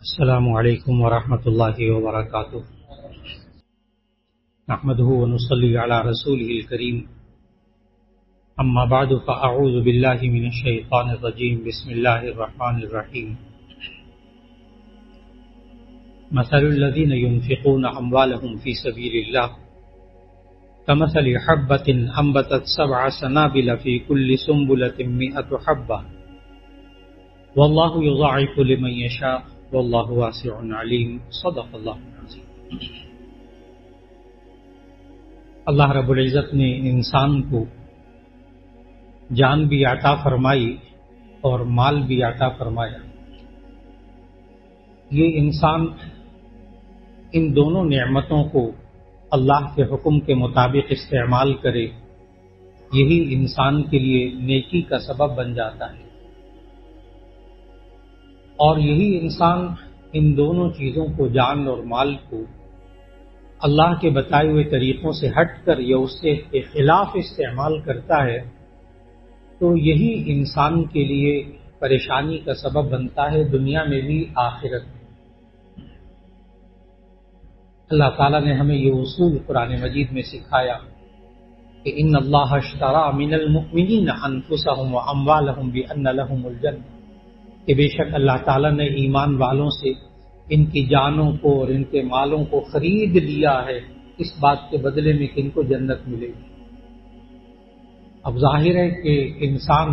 السلام علیکم ورحمۃ اللہ وبرکاتہ نحمده ونصلي على رسوله الكريم اما بعد فاعوذ باللہ من الشیطان الرجیم بسم اللہ الرحمن الرحیم مثل الذين ينفقون اموالهم في سبيل الله كمثل حبة انبتت 7 سنابل في كل سنبلة 100 حبة والله يضاعف لمن يشاء واللہ واسع علیم صدق اللہ العظیم۔ اللہ رب العزت نے انسان کو جان بھی عطا فرمائی اور مال بھی عطا فرمایا۔ یہ انسان ان دونوں نعمتوں کو اللہ کے حکم کے مطابق استعمال کرے، یہی انسان کے لیے نیکی کا سبب بن جاتا ہے، اور یہی انسان ان دونوں چیزوں کو، جان اور مال کو، اللہ کے بتائے ہوئے طریقوں سے ہٹ کر یا اس کے خلاف استعمال کرتا ہے تو یہی انسان کے لیے پریشانی کا سبب بنتا ہے، دنیا میں بھی آخرت میں۔ اللہ تعالیٰ نے ہمیں یہ اصول قرآن مجید میں سکھایا کہ ان اللہ اشتری من المؤمنین انفسهم واموالهم بان لهم الجنہ، کہ بے شک اللہ تعالیٰ نے ایمان والوں سے ان کی جانوں کو اور ان کے مالوں کو خرید لیا ہے، اس بات کے بدلے میں کہ ان کو جنت ملے گی۔ اب ظاہر ہے کہ انسان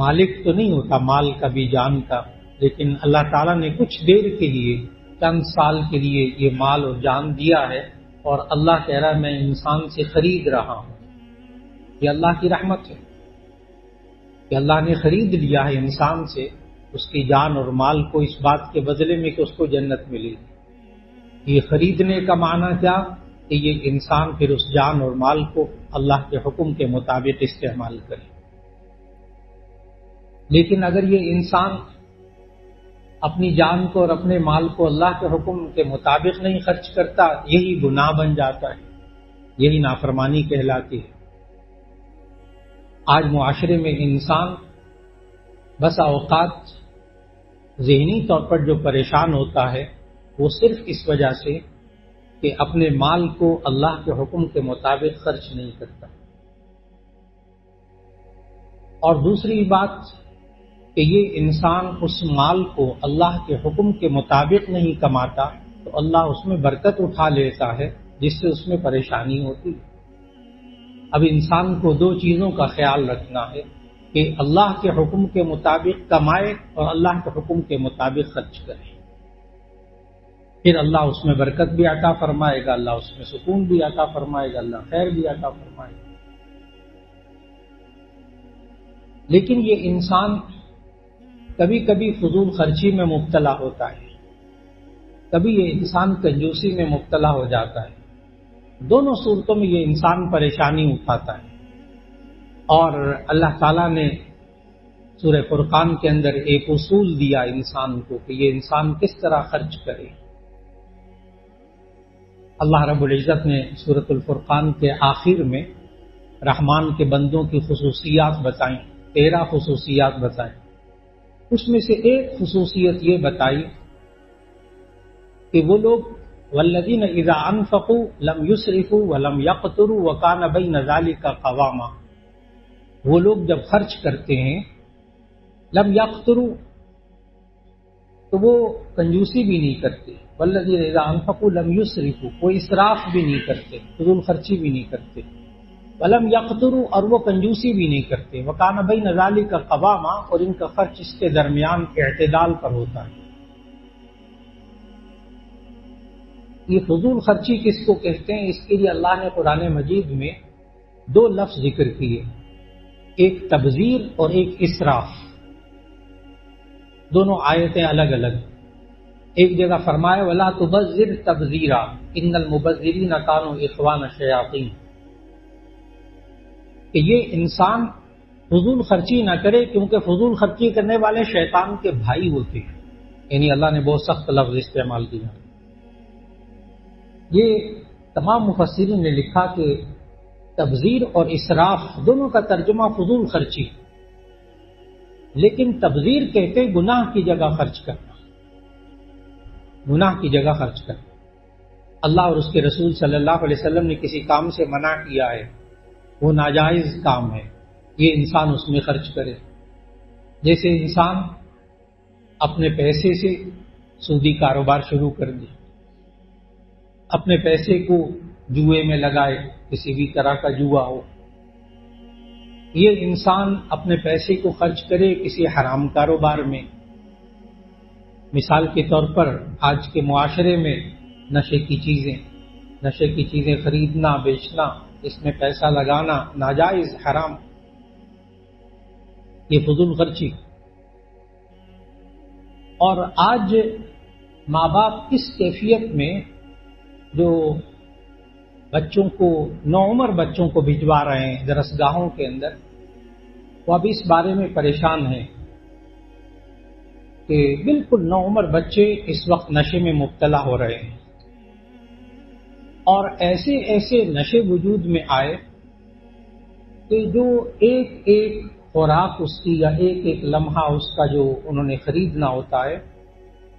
مالک تو نہیں ہوتا مال کا بھی، جان کا، لیکن اللہ تعالیٰ نے کچھ دیر کے لیے، چند سال کے لیے یہ مال اور جان دیا ہے، اور اللہ کہہ رہا ہے میں انسان سے خرید رہا ہوں۔ یہ اللہ کی رحمت ہے کہ اللہ نے خرید لیا ہے انسان سے اس کی جان اور مال کو، اس بات کے بدلے میں کہ اس کو جنت ملے گی۔ یہ خریدنے کا معنی کیا کہ یہ انسان پھر اس جان اور مال کو اللہ کے حکم کے مطابق استعمال کرے۔ لیکن اگر یہ انسان اپنی جان کو اور اپنے مال کو اللہ کے حکم کے مطابق نہیں خرچ کرتا، یہی گناہ بن جاتا ہے، یہی نافرمانی کہلاتی ہے۔ آج معاشرے میں انسان بسا اوقات ذہنی طور پر جو پریشان ہوتا ہے وہ صرف اس وجہ سے کہ اپنے مال کو اللہ کے حکم کے مطابق خرچ نہیں کرتا، اور دوسری بات کہ یہ انسان اس مال کو اللہ کے حکم کے مطابق نہیں کماتا تو اللہ اس میں برکت اٹھا لیتا ہے، جس سے اس میں پریشانی ہوتی ہے۔ اب انسان کو دو چیزوں کا خیال رکھنا ہے کہ اللہ کے حکم کے مطابق کمائے اور اللہ کے حکم کے مطابق خرچ کرے، پھر اللہ اس میں برکت بھی عطا فرمائے گا، اللہ اس میں سکون بھی عطا فرمائے گا، اللہ خیر بھی عطا فرمائے گا۔ لیکن یہ انسان کبھی کبھی فضول خرچی میں مبتلا ہوتا ہے، کبھی یہ انسان کنجوسی میں مبتلا ہو جاتا ہے۔ دونوں صورتوں میں یہ انسان پریشانی اٹھاتا ہے، اور اللہ تعالیٰ نے سورہ فرقان کے اندر ایک اصول دیا انسان کو کہ یہ انسان کس طرح خرچ کرے۔ اللہ رب العزت نے سورۃ الفرقان کے آخر میں رحمان کے بندوں کی خصوصیات بتائیں، 13 خصوصیات بتائیں۔ اس میں سے ایک خصوصیت یہ بتائی کہ وہ لوگ والذین اذا انفقوا لم یسرفوا ولم یقتروا وکان بین ذلک قواما، وہ لوگ جب خرچ کرتے ہیں لم یقتروا تو وہ کنجوسی بھی نہیں کرتے، والذین اذا انفقوا لم یسرفوا وہ اسراف بھی نہیں کرتے، فضول خرچی بھی نہیں کرتے، ولم یقتروا اور وہ کنجوسی بھی نہیں کرتے، وکان بین ذلک قواما اور ان کا خرچ اس کے درمیان اعتدال پر ہوتا ہے۔ یہ فضول خرچی کس کو کہتے ہیں؟ اس کے لیے اللہ نے قرآن مجید میں 2 لفظ ذکر کیے، ایک تبذیر اور ایک اسراف، دونوں آیتیں الگ الگ۔ ایک جگہ فرمایا وَلَا تُبَذِّرْ تَبْذِيرًا إِنَّ الْمُبَذِّرِينَ كَانُوا إِخْوَانَ الشَّيَاطِينِ، کہ یہ انسان فضول خرچی نہ کرے کیونکہ فضول خرچی کرنے والے شیطان کے بھائی ہوتے ہیں، یعنی اللہ نے بہت سخت لفظ استعمال کیا۔ یہ تمام مفسرین نے لکھا کہ تبذیر اور اسراف دونوں کا ترجمہ فضول خرچی، لیکن تبذیر کہتے گناہ کی جگہ خرچ کرنا، گناہ کی جگہ خرچ کرے. اللہ اور اس کے رسول صلی اللہ علیہ وسلم نے کسی کام سے منع کیا ہے، وہ ناجائز کام ہے، یہ انسان اس میں خرچ کرے. جیسے انسان اپنے پیسے سے سودی کاروبار شروع کر دے، اپنے پیسے کو جوئے میں لگائے، کسی بھی طرح کا جوا ہو، یہ انسان اپنے پیسے کو خرچ کرے کسی حرام کاروبار میں. مثال کے طور پر آج کے معاشرے میں نشے کی چیزیں خریدنا، بیچنا، اس میں پیسہ لگانا ناجائز، حرام، یہ فضول خرچی. اور آج ماں باپ اس کیفیت میں جو بچوں کو، نوعمر بچوں کو بھجوا رہے ہیں درسگاہوں کے اندر، وہ اب اس بارے میں پریشان ہیں کہ بالکل نوعمر بچے اس وقت نشے میں مبتلا ہو رہے ہیں، اور ایسے نشے وجود میں آئے کہ جو ایک ایک خوراک اس کی یا ایک ایک لمحہ اس کا جو انہوں نے خریدنا ہوتا ہے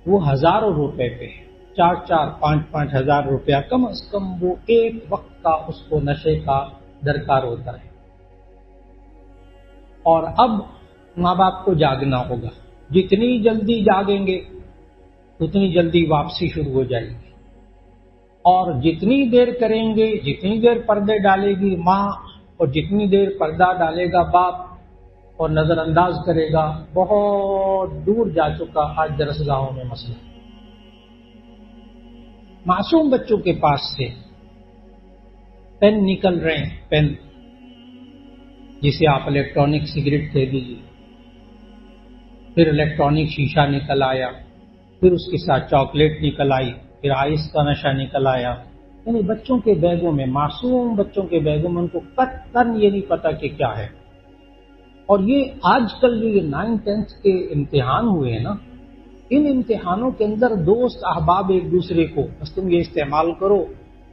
وہ ہزاروں روپے پہ، 4,000 5,000 5,000 روپیہ کم از کم وہ ایک وقت کا اس کو نشے کا درکار ہوتا ہے. اور اب ماں باپ کو جاگنا ہوگا، جتنی جلدی جاگیں گے اتنی جلدی واپسی شروع ہو جائے گی، اور جتنی دیر کریں گے، جتنی دیر پردے ڈالے گی ماں اور جتنی دیر پردہ ڈالے گا باپ اور نظر انداز کرے گا، بہت دور جا چکا آج درسگاہوں میں مسئلہ. معصوم بچوں کے پاس سے پین نکل رہے ہیں، پین جسے آپ الیکٹرانک سگریٹ کہہ دیجیے، پھر الیکٹرانک شیشہ نکل آیا، پھر اس کے ساتھ چاکلیٹ نکل آئی، پھر آئس کا نشہ نکل آیا. یعنی بچوں کے بیگوں میں، معصوم بچوں کے بیگوں میں ان کو قطعاً یہ نہیں پتا کہ کیا ہے. اور یہ آج کل جو یہ 9th 10th کے امتحان ہوئے ہیں نا، ان امتحانوں کے اندر دوست احباب ایک دوسرے کو، بس تم یہ استعمال کرو،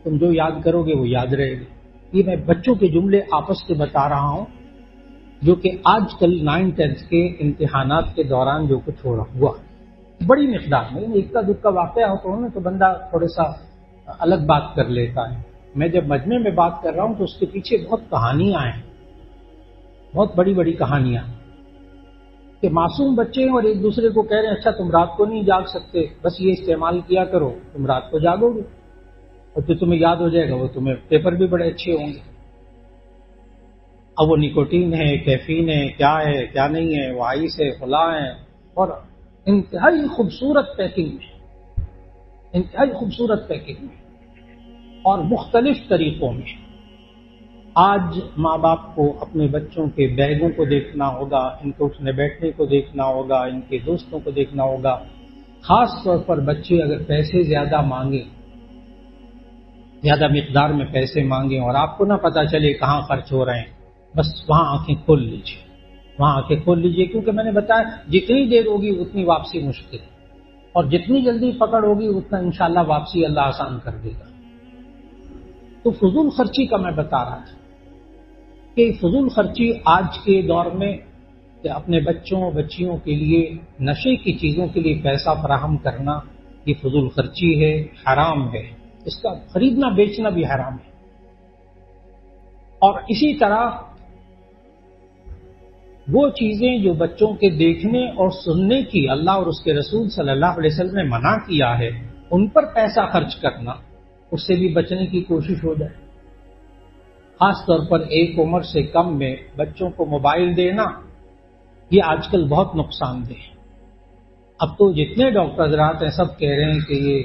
تم جو یاد کرو گے وہ یاد رہے گا. یہ میں بچوں کے جملے آپس سے بتا رہا ہوں جو کہ آج کل 9th 10th کے امتحانات کے دوران جو کچھ ہوا بڑی مقدار میں. ایک کا دکھ کا واقعہ ہوتا ہے نا تو بندہ تھوڑا سا الگ بات کر لیتا ہے. میں جب مجمع میں بات کر رہا ہوں تو اس کے پیچھے بہت کہانیاں ہیں، بہت بڑی بڑی کہانیاں، کہ معصوم بچے ہیں اور ایک دوسرے کو کہہ رہے ہیں اچھا تم رات کو نہیں جاگ سکتے، بس یہ استعمال کیا کرو، تم رات کو جاگو گے اور پھر تمہیں یاد ہو جائے گا، وہ تمہیں پیپر بھی بڑے اچھے ہوں گے. اب وہ نکوٹین ہے، کیفین ہے، کیا ہے کیا نہیں ہے، وہ آئس ہے، فلاں ہے، اور انتہائی خوبصورت پیکنگ میں اور مختلف طریقوں میں. آج ماں باپ کو اپنے بچوں کے بیگوں کو دیکھنا ہوگا، ان کو اٹھنے بیٹھنے کو دیکھنا ہوگا، ان کے دوستوں کو دیکھنا ہوگا. خاص طور پر بچے اگر پیسے زیادہ مانگیں، زیادہ مقدار میں پیسے مانگیں اور آپ کو نہ پتہ چلے کہاں خرچ ہو رہے ہیں، بس وہاں آنکھیں کھول لیجئے، کیونکہ میں نے بتایا جتنی دیر ہوگی اتنی واپسی مشکل ہے، اور جتنی جلدی پکڑ ہوگی اتنا انشاءاللہ واپسی اللہ آسان کر دے گا. تو فضول خرچی کا میں بتا رہا تھا کہ فضول خرچی آج کے دور میں کہ اپنے بچوں بچیوں کے لیے نشے کی چیزوں کے لیے پیسہ فراہم کرنا، یہ فضول خرچی ہے، حرام ہے، اس کا خریدنا بیچنا بھی حرام ہے. اور اسی طرح وہ چیزیں جو بچوں کے دیکھنے اور سننے کی اللہ اور اس کے رسول صلی اللہ علیہ وسلم نے منع کیا ہے، ان پر پیسہ خرچ کرنا، اس سے بھی بچنے کی کوشش ہو جائے. خاص طور پر ایک عمر سے کم میں بچوں کو موبائل دینا، یہ آج کل بہت نقصان دہ ہے. اب تو جتنے ڈاکٹر حضرات ہیں سب کہہ رہے ہیں کہ یہ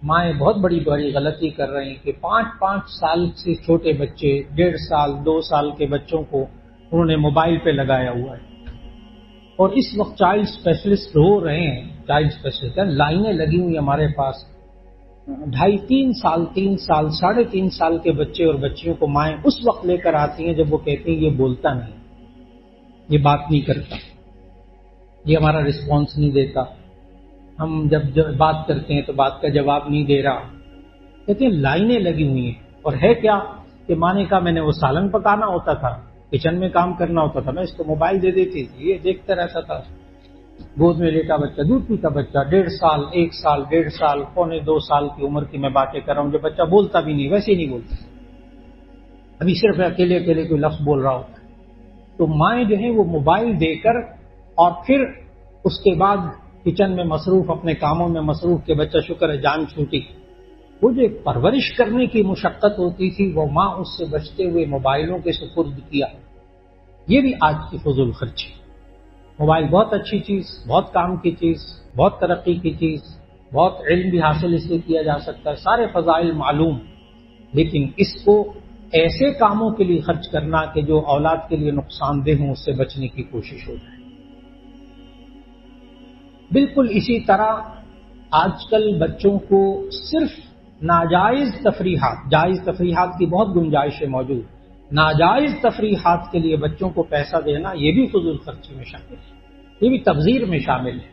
مائیں بہت بڑی غلطی کر رہی ہیں کہ 5 سال سے چھوٹے بچے، 1.5 سال 2 سال کے بچوں کو انہوں نے موبائل پہ لگایا ہوا ہے. اور اس وقت چائلڈ اسپیشلسٹ رو رہے ہیں، چائلڈ اسپیشلسٹ لائنیں لگی ہوئی ہمارے پاس، 2.5 3 سال 3.5 سال کے بچے اور بچیوں کو مائیں اس وقت لے کر آتی ہیں جب وہ کہتے ہیں یہ بولتا نہیں، یہ بات نہیں کرتا، یہ ہمارا رسپانس نہیں دیتا، ہم جب بات کرتے ہیں تو بات کا جواب نہیں دے رہا. کہتے ہیں لائنیں لگی ہوئی ہیں. اور ہے کیا کہ ماں نے کہا میں نے وہ سالن پکانا ہوتا تھا، کچن میں کام کرنا ہوتا تھا، میں اس کو موبائل دے دیتی تھی، یہ دیکھتا رہتا تھا. گود میں لیٹا بچہ، دودھ پیتا بچہ، 1.5 سال، 1 سال، 1.5 سال، 1.25 سال کی عمر کی میں باتیں کر رہا ہوں، جو بچہ بولتا بھی نہیں، ویسے ہی نہیں بولتا، ابھی صرف اکیلے اکیلے کوئی لفظ بول رہا ہوتا ہے، تو مائیں جو ہیں وہ موبائل دے کر اور پھر اس کے بعد کچن میں مصروف، اپنے کاموں میں مصروف کہ بچہ شکر ہے جان چھوٹی، وہ جو ایک پرورش کرنے کی مشقت ہوتی تھی وہ ماں اس سے بچتے ہوئے موبائلوں کے سپرد کیا۔ یہ بھی آج کی فضول خرچی۔ موبائل بہت اچھی چیز، بہت کام کی چیز، بہت ترقی کی چیز، بہت علم بھی حاصل اس سے کیا جا سکتا ہے، سارے فضائل معلوم، لیکن اس کو ایسے کاموں کے لیے خرچ کرنا کہ جو اولاد کے لیے نقصان دہ ہوں، اس سے بچنے کی کوشش ہو جائے۔ بالکل اسی طرح آج کل بچوں کو صرف ناجائز تفریحات، جائز تفریحات کی بہت گنجائشیں موجود، ناجائز تفریحات کے لیے بچوں کو پیسہ دینا یہ بھی فضول خرچی میں شامل ہے، یہ بھی تبذیر میں شامل ہے،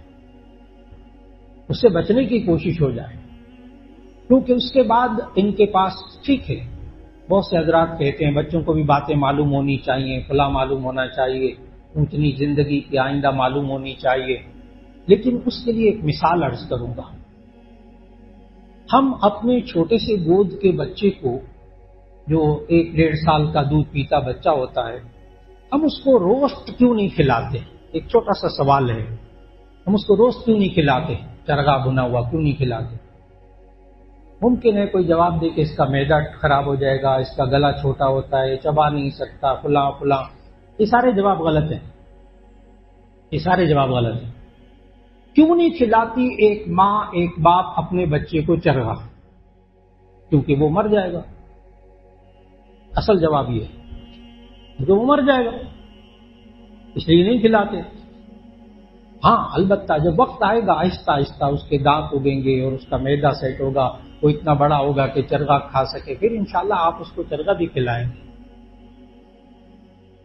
اس سے بچنے کی کوشش ہو جائے، کیونکہ اس کے بعد ان کے پاس ٹھیک ہے، بہت سے حضرات کہتے ہیں بچوں کو بھی باتیں معلوم ہونی چاہیے، فلاں معلوم ہونا چاہیے، اونچنی زندگی کی آئندہ معلوم ہونی چاہیے، لیکن اس کے لیے ایک مثال عرض کروں گا۔ ہم اپنے چھوٹے سے گود کے بچے کو، جو 1-1.5 سال کا دودھ پیتا بچہ ہوتا ہے، ہم اس کو روسٹ کیوں نہیں کھلاتے؟ ایک چھوٹا سا سوال ہے، ہم اس کو روسٹ کیوں نہیں کھلاتے؟ چرگا بنا ہوا کیوں نہیں کھلاتے؟ ممکن ہے کوئی جواب دے کہ اس کا معدہ خراب ہو جائے گا، اس کا گلا چھوٹا ہوتا ہے، چبا نہیں سکتا، فلاں فلاں۔ یہ سارے جواب غلط ہیں، یہ سارے جواب غلط ہیں۔ کیوں نہیں کھلاتی ایک ماں، ایک باپ اپنے بچے کو چرگا؟ کیونکہ وہ مر جائے گا، اصل جواب یہ ہے، کیونکہ وہ مر جائے گا، اس لیے نہیں کھلاتے۔ ہاں البتہ جب وقت آئے گا آہستہ آہستہ اس کے دانت اگیں گے اور اس کا معدہ سیٹ ہوگا، وہ اتنا بڑا ہوگا کہ چرگا کھا سکے، پھر انشاءاللہ آپ اس کو چرگا بھی کھلائیں گے۔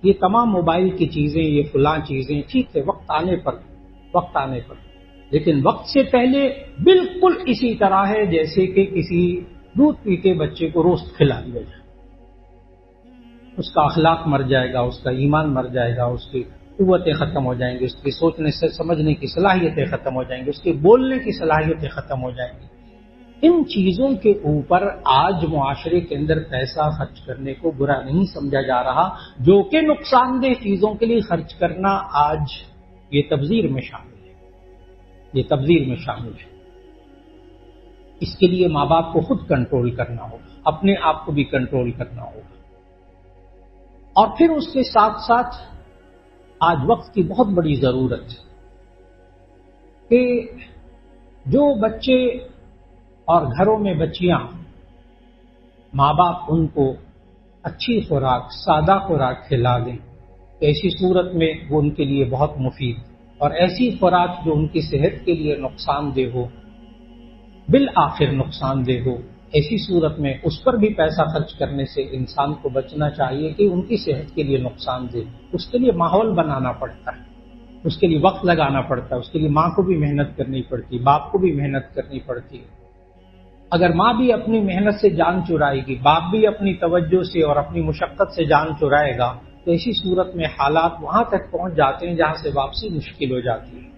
یہ تمام موبائل کی چیزیں، یہ فلاں چیزیں ٹھیک ہے وقت آنے پر، لیکن وقت سے پہلے بالکل اسی طرح ہے جیسے کہ کسی دودھ پیتے بچے کو روسٹ کھلا دیا جائے، اس کا اخلاق مر جائے گا، اس کا ایمان مر جائے گا، اس کی قوتیں ختم ہو جائیں گی، اس کی سوچنے سے سمجھنے کی صلاحیتیں ختم ہو جائیں گی، اس کے بولنے کی صلاحیتیں ختم ہو جائیں گی۔ ان چیزوں کے اوپر آج معاشرے کے اندر پیسہ خرچ کرنے کو برا نہیں سمجھا جا رہا، جو کہ نقصان دہ چیزوں کے لیے خرچ کرنا آج یہ تبذیر میں شامل ہے، یہ تبذیر میں شامل ہے۔ اس کے لیے ماں باپ کو خود کنٹرول کرنا ہوگا، اپنے آپ کو بھی کنٹرول کرنا ہوگا، اور پھر اس کے ساتھ ساتھ آج وقت کی بہت بڑی ضرورت ہے کہ جو بچے اور گھروں میں بچیاں، ماں باپ ان کو اچھی خوراک، سادہ خوراک کھلا دیں، ایسی صورت میں وہ ان کے لیے بہت مفید، اور ایسی خوراک جو ان کی صحت کے لیے نقصان دہ ہو، بالآخر نقصان دہ ہو، ایسی صورت میں اس پر بھی پیسہ خرچ کرنے سے انسان کو بچنا چاہیے کہ ان کی صحت کے لیے نقصان دہ، اس کے لیے ماحول بنانا پڑتا ہے، اس کے لیے وقت لگانا پڑتا ہے، اس کے لیے ماں کو بھی محنت کرنی پڑتی، باپ کو بھی محنت کرنی پڑتی ہے۔ اگر ماں بھی اپنی محنت سے جان چرائے گی، باپ بھی اپنی توجہ سے اور اپنی مشقت سے جان چرائے گا، تو ایسی صورت میں حالات وہاں تک پہنچ جاتے ہیں جہاں سے واپسی مشکل ہو جاتی ہے۔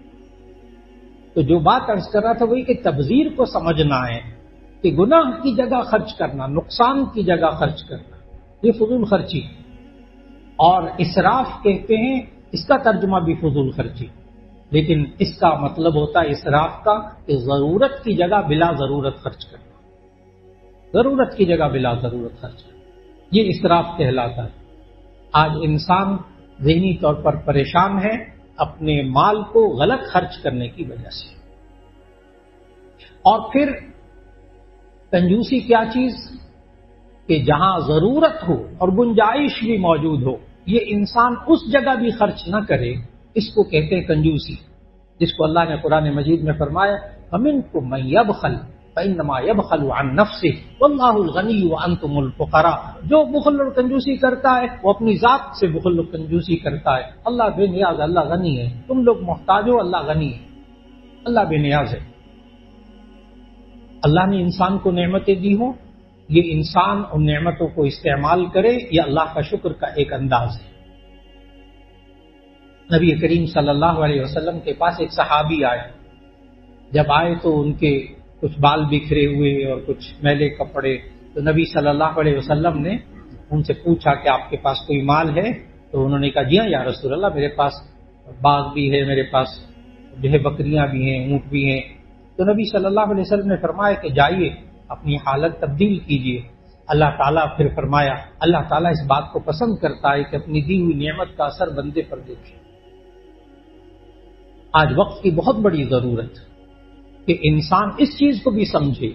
تو جو بات عرض کر رہا تھا وہی کہ تبذیر کو سمجھنا ہے کہ گناہ کی جگہ خرچ کرنا، نقصان کی جگہ خرچ کرنا، یہ فضول خرچی، اور اسراف کہتے ہیں، اس کا ترجمہ بھی فضول خرچی، لیکن اس کا مطلب ہوتا ہے اسراف کا کہ ضرورت کی جگہ بلا ضرورت خرچ کرنا، ضرورت کی جگہ بلا ضرورت خرچ کرنا، یہ اسراف کہلاتا ہے۔ آج انسان ذہنی طور پر پریشان ہے اپنے مال کو غلط خرچ کرنے کی وجہ سے۔ اور پھر کنجوسی کیا چیز کہ جہاں ضرورت ہو اور گنجائش بھی موجود ہو، یہ انسان اس جگہ بھی خرچ نہ کرے، اس کو کہتے ہیں کنجوسی، جس کو اللہ نے قرآن مجید میں فرمایا فَمِنْكُم مَّن يَبْخَلُ فَإِنَّمَا يَبْخَلُ عَن نَّفْسِهِ وَاللَّهُ الْغَنِيُّ وَأَنتُمُ الْفُقَرَاءُ۔ جو بخل اور کنجوسی کرتا ہے وہ اپنی ذات سے بخل اور کنجوسی کرتا ہے، اللہ بے نیاز، اللہ غنی ہے، تم لوگ محتاج ہو، اللہ غنی ہے، اللہ بے نیاز ہے۔ اللہ نے انسان کو نعمتیں دی ہوں، یہ انسان ان نعمتوں کو استعمال کرے، یہ اللہ کا شکر کا ایک انداز ہے۔ نبی کریم صلی اللہ علیہ وسلم کے پاس ایک صحابی آئے. جب آئے تو ان کے کچھ بال بکھرے ہوئے اور کچھ میلے کپڑے. تو نبی صلی اللہ علیہ وسلم نے ان سے پوچھا کہ آپ کے پاس کوئی مال ہے؟ تو انہوں نے کہا جی ہاں یا رسول اللہ، میرے پاس باغ بھی ہے، میرے پاس جو ہے بکریاں بھی ہیں، اونٹ بھی ہیں. تو نبی صلی اللہ علیہ وسلم نے فرمایا کہ جائیے اپنی حالت تبدیل کیجیے. اللہ تعالیٰ پھر فرمایا اللہ تعالیٰ اس بات کو پسند کرتا ہے کہ اپنی دی ہوئی نعمت کا اثر بندے پر دیکھے. آج وقت کی بہت بڑی ضرورت کہ انسان اس چیز کو بھی سمجھے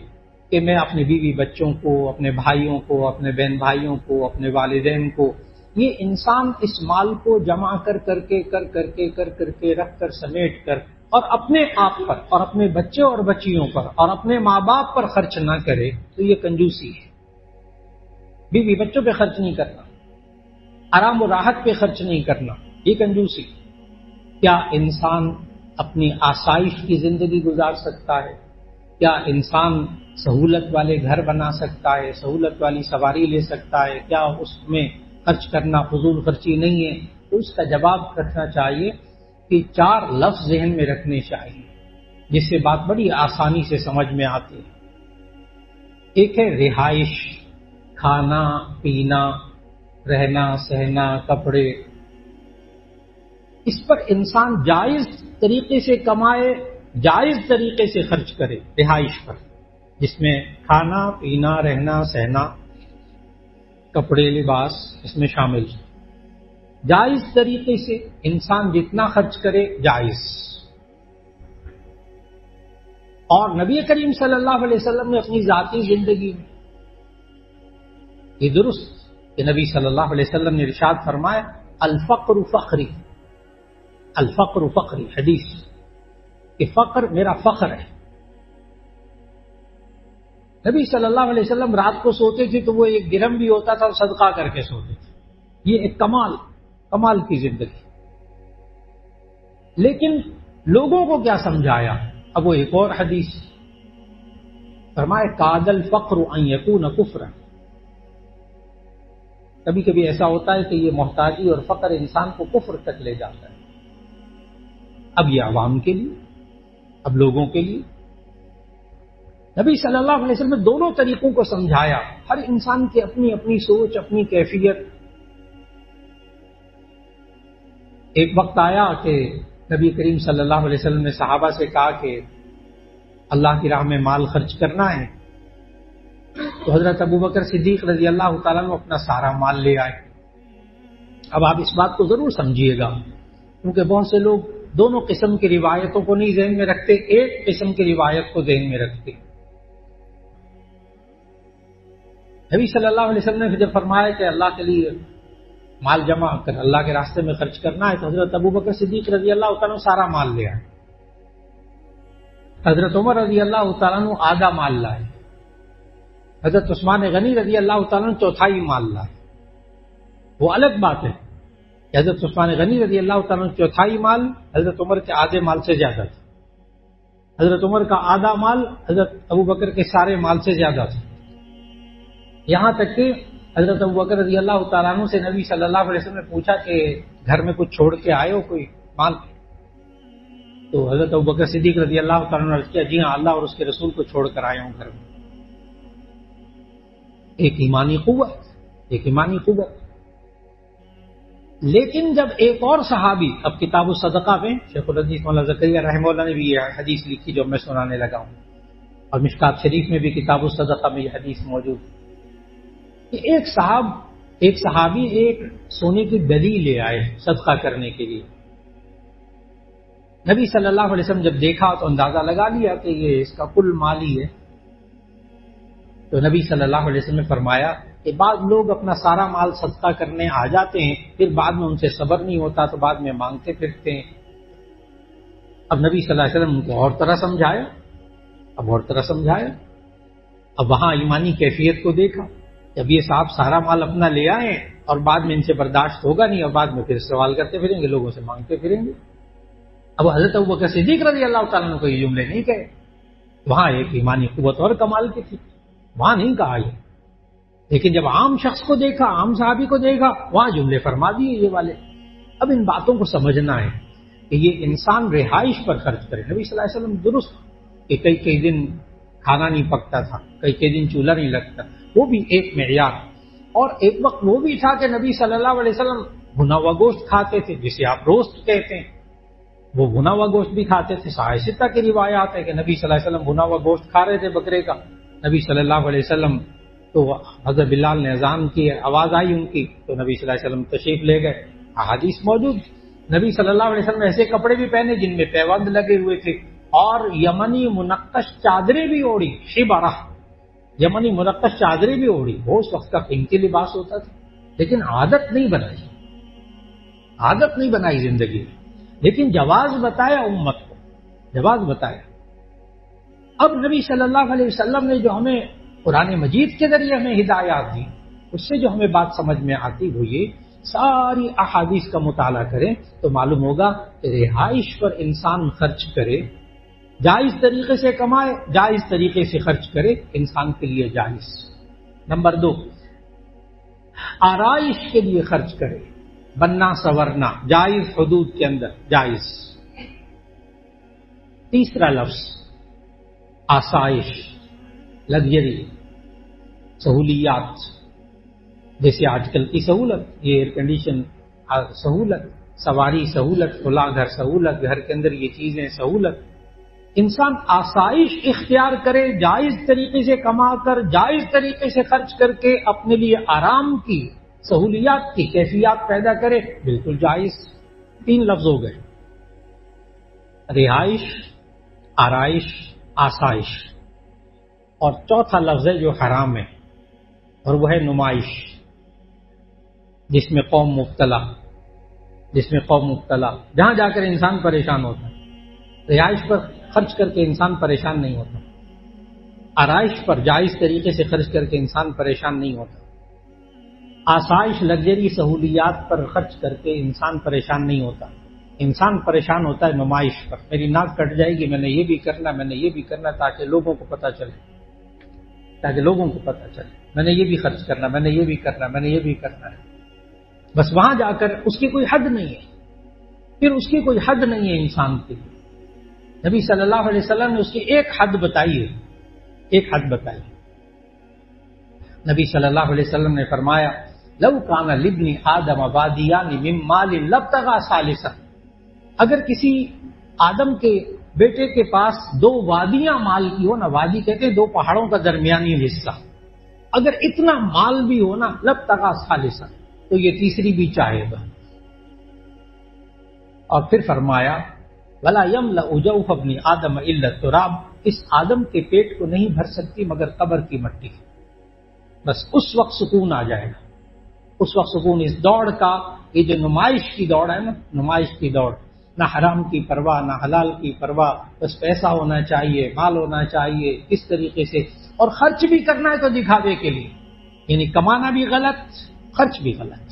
کہ میں اپنے بیوی بچوں کو، اپنے بھائیوں کو، اپنے بہن بھائیوں کو، اپنے والدین کو، یہ انسان اس مال کو جمع کر کے رکھ کر سمیٹ کر اور اپنے آپ پر اور اپنے بچے اور بچیوں پر اور اپنے ماں باپ پر خرچ نہ کرے تو یہ کنجوسی ہے. بیوی بچوں پہ خرچ نہیں کرنا، آرام و راحت پہ خرچ نہیں کرنا، یہ کنجوسی. کیا انسان اپنی آسائش کی زندگی گزار سکتا ہے؟ کیا انسان سہولت والے گھر بنا سکتا ہے، سہولت والی سواری لے سکتا ہے؟ کیا اس میں خرچ کرنا فضول خرچی نہیں ہے؟ تو اس کا جواب رکھنا چاہیے کہ 4 لفظ ذہن میں رکھنے چاہیے جس سے بات بڑی آسانی سے سمجھ میں آتی ہے. ایک ہے رہائش، کھانا پینا، رہنا سہنا، کپڑے. اس پر انسان جائز طریقے سے کمائے، جائز طریقے سے خرچ کرے. رہائش پر، جس میں کھانا پینا، رہنا سہنا، کپڑے لباس اس میں شامل ہے. جائز طریقے سے انسان جتنا خرچ کرے جائز. اور نبی کریم صلی اللہ علیہ وسلم نے اپنی ذاتی زندگی میں یہ درست کہ نبی صلی اللہ علیہ وسلم نے ارشاد فرمایا الفقر فخری، الفقر فخری، حدیث کہ فقر میرا فخر ہے. نبی صلی اللہ علیہ وسلم رات کو سوتے تھے تو وہ 1 درہم بھی ہوتا تھا اور صدقہ کر کے سوتے تھے. یہ ایک کمال کی زندگی. لیکن لوگوں کو کیا سمجھایا؟ اب وہ ایک اور حدیث فرمائے کاد الفقر ان یکون کفرا. کبھی کبھی ایسا ہوتا ہے کہ یہ محتاجی اور فقر انسان کو کفر تک لے جاتا ہے. اب یہ عوام کے لیے، اب لوگوں کے لیے نبی صلی اللہ علیہ وسلم نے دونوں طریقوں کو سمجھایا. ہر انسان کی اپنی اپنی سوچ، اپنی کیفیت. ایک وقت آیا کہ نبی کریم صلی اللہ علیہ وسلم نے صحابہ سے کہا کہ اللہ کی راہ میں مال خرچ کرنا ہے. تو حضرت ابوبکر صدیق رضی اللہ تعالیٰ عنہ اپنا سارا مال لے آئے. اب آپ اس بات کو ضرور سمجھیے گا کیونکہ بہت سے لوگ دونوں قسم کی روایتوں کو نہیں ذہن میں رکھتے، ایک قسم کی روایت کو ذہن میں رکھتے. نبی صلی اللہ علیہ وسلم نے جب فرمایا کہ اللہ کے لیے مال جمع کر اللہ کے راستے میں خرچ کرنا ہے تو حضرت ابوبکر صدیق رضی اللہ تعالیٰ عنہ سارا مال لے آئے. حضرت عمر رضی اللہ تعالیٰ عنہ آدھا مال لائے. حضرت عثمان غنی رضی اللہ تعالیٰ عنہ 1/4 مال لائے. وہ الگ بات ہے کہ حضرت عثمان غنی رضی اللہ تعالیٰ عنہ 1/4 مال حضرت عمر کے آدھے مال سے زیادہ تھا. حضرت عمر کا آدھا مال حضرت ابوبکر کے سارے مال سے زیادہ تھا. یہاں تک کہ حضرت ابوبکر رضی اللہ تعالیٰ عنہ سے نبی صلی اللہ علیہ وسلم نے پوچھا کہ گھر میں کچھ چھوڑ کے آئے ہو کوئی مال؟ تو حضرت ابوبکر صدیق رضی اللہ تعالیٰ عنہ نے کیا جی ہاں اللہ اور اس کے رسول کو چھوڑ کر آئے ہوں گھر میں. ایک ایمانی قوت. لیکن جب ایک اور صحابی، اب کتاب الصدقہ میں شیخ الحدیث مولانا زکریا رحمہ اللہ نے بھی یہ حدیث لکھی جو میں سنانے لگا ہوں، اور مشکات شریف میں بھی کتاب الصدقہ میں یہ حدیث موجود ہے کہ ایک صحابی ایک سونے کی ڈلی لے آئے صدقہ کرنے کے لیے. نبی صلی اللہ علیہ وسلم جب دیکھا تو اندازہ لگا لیا کہ یہ اس کا کل مال ہی ہے. تو نبی صلی اللہ علیہ وسلم نے فرمایا کہ بعض لوگ اپنا سارا مال صدقہ کرنے آ جاتے ہیں، پھر بعد میں ان سے صبر نہیں ہوتا تو بعد میں مانگتے پھرتے ہیں. اب نبی صلی اللہ علیہ وسلم ان کو اور طرح سمجھایا. اب وہاں ایمانی کیفیت کو دیکھا. جب یہ صاحب سارا مال اپنا لے آئے اور بعد میں ان سے برداشت ہوگا نہیں اور بعد میں پھر سوال کرتے پھریں گے، لوگوں سے مانگتے پھریں گے. اب حضرت ابوبکر صدیق رضی اللہ تعالیٰ عنہ کو یہ جملے نہیں کہے. وہاں ایک ایمانی قوت اور کمال کی تھی، وہاں نہیں کہا یہ. لیکن جب عام شخص کو دیکھا، عام صحابی کو دیکھا، وہاں جملے فرما دیے یہ والے. اب ان باتوں کو سمجھنا ہے کہ یہ انسان رہائش پر خرچ کرے. نبی صلی اللہ علیہ وسلم درست کہ کئی دن کھانا نہیں پکتا تھا, کئی دن چولہا نہیں لگتا, وہ بھی ایک معیار. اور ایک وقت وہ بھی تھا کہ نبی صلی اللہ علیہ وسلم بھنا ہوا گوشت کھاتے تھے, جسے آپ روسٹ کہتے ہیں, وہ بھنا ہوا گوشت بھی کھاتے تھے. صحیح ستہ کی روایات ہے کہ نبی صلی اللہ علیہ وسلم بھنا ہوا گوشت کھا رہے تھے بکرے کا. نبی صلی اللہ علیہ وسلم تو حضرت بلال نے اذان کی, آواز آئی ان کی, تو نبی صلی اللہ علیہ وسلم تشریف لے گئے. احادیث موجود. نبی صلی اللہ علیہ وسلم نے ایسے کپڑے بھی پہنے جن میں پیوند لگے ہوئے تھے, اور یمنی منقش چادریں بھی اوڑھی, شبرہ, یمنی منقش چادریں بھی اوڑھی. وہ اس وقت کا قیمتی لباس ہوتا تھا, لیکن عادت نہیں بنائی زندگی میں, لیکن جواز بتایا امت کو, جواز بتایا. اب نبی صلی اللہ علیہ وسلم نے جو ہمیں قرآن مجید کے ذریعے ہمیں ہدایات دی, اس سے جو ہمیں بات سمجھ میں آتی وہ یہ, ساری احادیث کا مطالعہ کریں تو معلوم ہوگا کہ رہائش پر انسان خرچ کرے, جائز طریقے سے کمائے, جائز طریقے سے خرچ کرے, انسان کے لیے جائز. نمبر 2, آرائش کے لیے خرچ کرے, بننا سورنا جائز حدود کے اندر جائز. تیسرا لفظ آسائش, لگژری, سہولیات, جیسے آج کل کی سہولت, یہ ایئر کنڈیشن سہولت, سواری سہولت, کھلا گھر سہولت, گھر کے اندر یہ چیزیں سہولت. انسان آسائش اختیار کرے, جائز طریقے سے کما کر, جائز طریقے سے خرچ کر کے اپنے لیے آرام کی, سہولیات کی کیفیات پیدا کرے, بالکل جائز. 3 لفظ ہو گئے, رہائش, آرائش, آسائش. اور چوتھا لفظ ہے جو حرام ہے, اور وہ ہے نمائش, جس میں قوم مبتلا, جہاں جا کر انسان پریشان ہوتا ہے. رہائش پر خرچ کر کے انسان پریشان نہیں ہوتا, آرائش پر جائز طریقے سے خرچ کر کے انسان پریشان نہیں ہوتا, آسائش لگژری سہولیات پر خرچ کر کے انسان پریشان نہیں ہوتا. انسان پریشان ہوتا ہے نمائش پر, میری ناک کٹ جائے گی, میں نے یہ بھی کرنا, تاکہ لوگوں کو پتہ چلے, میں نے یہ بھی خرچ کرنا, میں نے یہ بھی کرنا ہے. بس وہاں جا کر اس کی کوئی حد نہیں ہے, پھر اس کی کوئی حد نہیں ہے انسان کی. نبی صلی اللہ علیہ وسلم نے اس کی ایک حد بتائی ہے, نبی صلی اللہ علیہ وسلم نے فرمایا, لو کان لابن آدم وادیان من مال لابتغى ثالثا, اگر کسی آدم کے بیٹے کے پاس 2 وادیاں مال کی ہو نا, وادی کہتے ہیں 2 پہاڑوں کا درمیانی حصہ, اگر اتنا مال بھی ہو نا, لابتغى ثالثا, تو یہ تیسری بھی چاہے گا. اور پھر فرمایا, ولا يملأ جوف ابن آدم الا التراب, اس آدم کے پیٹ کو نہیں بھر سکتی مگر قبر کی مٹی. بس اس وقت سکون آ جائے گا, اس وقت سکون. اس دوڑ کا, یہ جو نمائش کی دوڑ ہے نا, نمائش کی دوڑ, نہ حرام کی پرواہ نہ حلال کی پرواہ, بس پیسہ ہونا چاہیے, مال ہونا چاہیے, اس طریقے سے, اور خرچ بھی کرنا ہے تو دکھاوے کے لیے, یعنی کمانا بھی غلط, خرچ بھی غلط.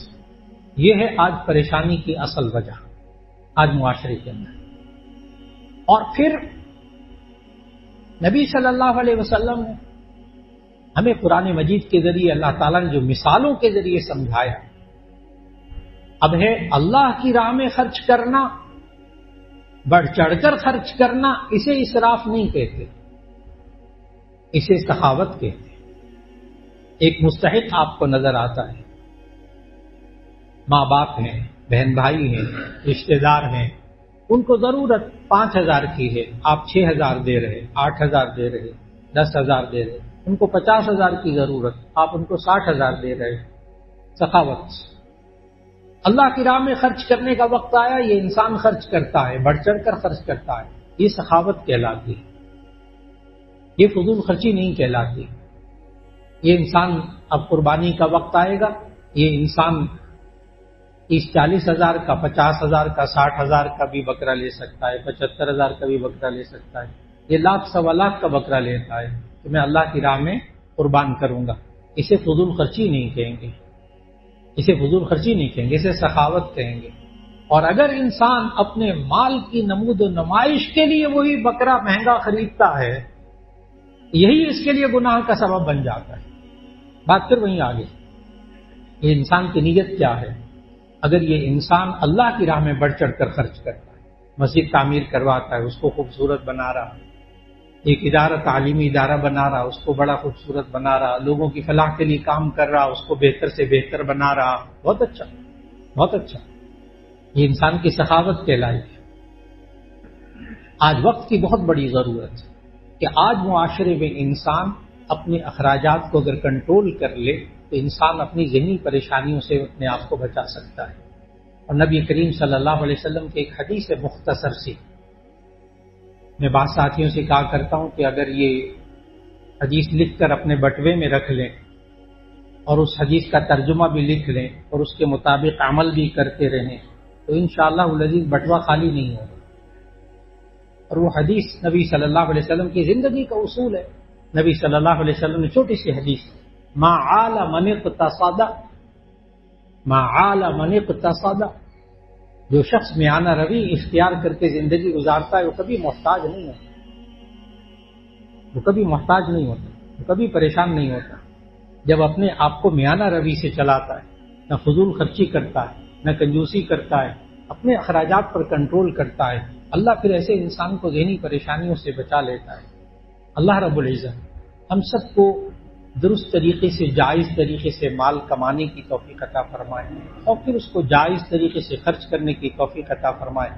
یہ ہے آج پریشانی کی اصل وجہ آج معاشرے کے اندر. اور پھر نبی صلی اللہ علیہ وسلم نے ہمیں قرآن مجید کے ذریعے, اللہ تعالیٰ نے جو مثالوں کے ذریعے سمجھایا, اب ہے اللہ کی راہ میں خرچ کرنا, بڑھ چڑھ کر خرچ کرنا, اسے اسراف نہیں کہتے, اسے سخاوت کہتے. ایک مستحق آپ کو نظر آتا ہے, ماں باپ ہیں, بہن بھائی ہیں, رشتہ دار ہیں, ان کو ضرورت 5,000 کی ہے, آپ 6,000 دے رہے, 8,000 دے رہے, 10,000 دے رہے. ان کو 50,000 کی ضرورت, آپ ان کو 60,000 دے رہے. سخاوت. اللہ کی راہ میں خرچ کرنے کا وقت آیا, یہ انسان خرچ کرتا ہے, بڑھ چڑھ کر خرچ کرتا ہے, یہ سخاوت کہلاتی ہے, یہ فضول خرچی نہیں کہلاتی. یہ انسان, اب قربانی کا وقت آئے گا, یہ انسان 30-40,000 کا, 50,000 کا, 60,000 کا بھی بکرا لے سکتا ہے, 75,000 کا بھی بکرا لے سکتا ہے. یہ 1,00,000-1,25,000 کا بکرا لیتا ہے کہ میں اللہ کی راہ میں قربان کروں گا. اسے فضول خرچی نہیں کہیں گے, اسے سخاوت کہیں گے. اور اگر انسان اپنے مال کی نمود و نمائش کے لیے وہی بکرا مہنگا خریدتا ہے, یہی اس کے لیے گناہ کا سبب بن جاتا ہے. بات پھر وہیں آگے, یہ انسان کی نیت کیا ہے, اگر یہ انسان اللہ کی راہ میں بڑھ چڑھ کر خرچ کرتا ہے، مسجد تعمیر کرواتا ہے، اس کو خوبصورت بنا رہا، ایک ادارہ تعلیمی ادارہ بنا رہا، اس کو بڑا خوبصورت بنا رہا، لوگوں کی فلاح کے لیے کام کر رہا، اس کو بہتر سے بہتر بنا رہا، بہت اچھا، بہت اچھا، یہ انسان کی سخاوت کہلائی ہے۔ آج وقت کی بہت بڑی ضرورت ہے کہ آج معاشرے میں انسان اپنے اخراجات کو اگر کنٹرول کر لے تو انسان اپنی ذہنی پریشانیوں سے اپنے آپ کو بچا سکتا ہے۔ اور نبی کریم صلی اللہ علیہ وسلم کی ایک حدیث ہے مختصر سی، میں بعض ساتھیوں سے کہا کرتا ہوں کہ اگر یہ حدیث لکھ کر اپنے بٹوے میں رکھ لیں اور اس حدیث کا ترجمہ بھی لکھ لیں اور اس کے مطابق عمل بھی کرتے رہیں تو انشاءاللہ العزیز بٹوا خالی نہیں ہوگا۔ اور وہ حدیث نبی صلی اللہ علیہ وسلم کی زندگی کا اصول ہے۔ نبی صلی اللہ علیہ وسلم نے چھوٹی سی حدیث، ما عال من اقتصد، ما عال من اقتصد، جو شخص میانہ روی اختیار کر کے زندگی گزارتا ہے وہ کبھی محتاج نہیں ہوتا، وہ کبھی محتاج نہیں ہوتا، وہ کبھی پریشان نہیں ہوتا۔ جب اپنے آپ کو میانہ روی سے چلاتا ہے، نہ فضول خرچی کرتا ہے، نہ کنجوسی کرتا ہے، اپنے اخراجات پر کنٹرول کرتا ہے، اللہ پھر ایسے انسان کو ذہنی پریشانیوں سے بچا لیتا ہے۔ اللہ رب العزت ہم سب کو درست طریقے سے، جائز طریقے سے مال کمانے کی توفیق عطا فرمائے اور پھر اس کو جائز طریقے سے خرچ کرنے کی توفیق عطا فرمائے۔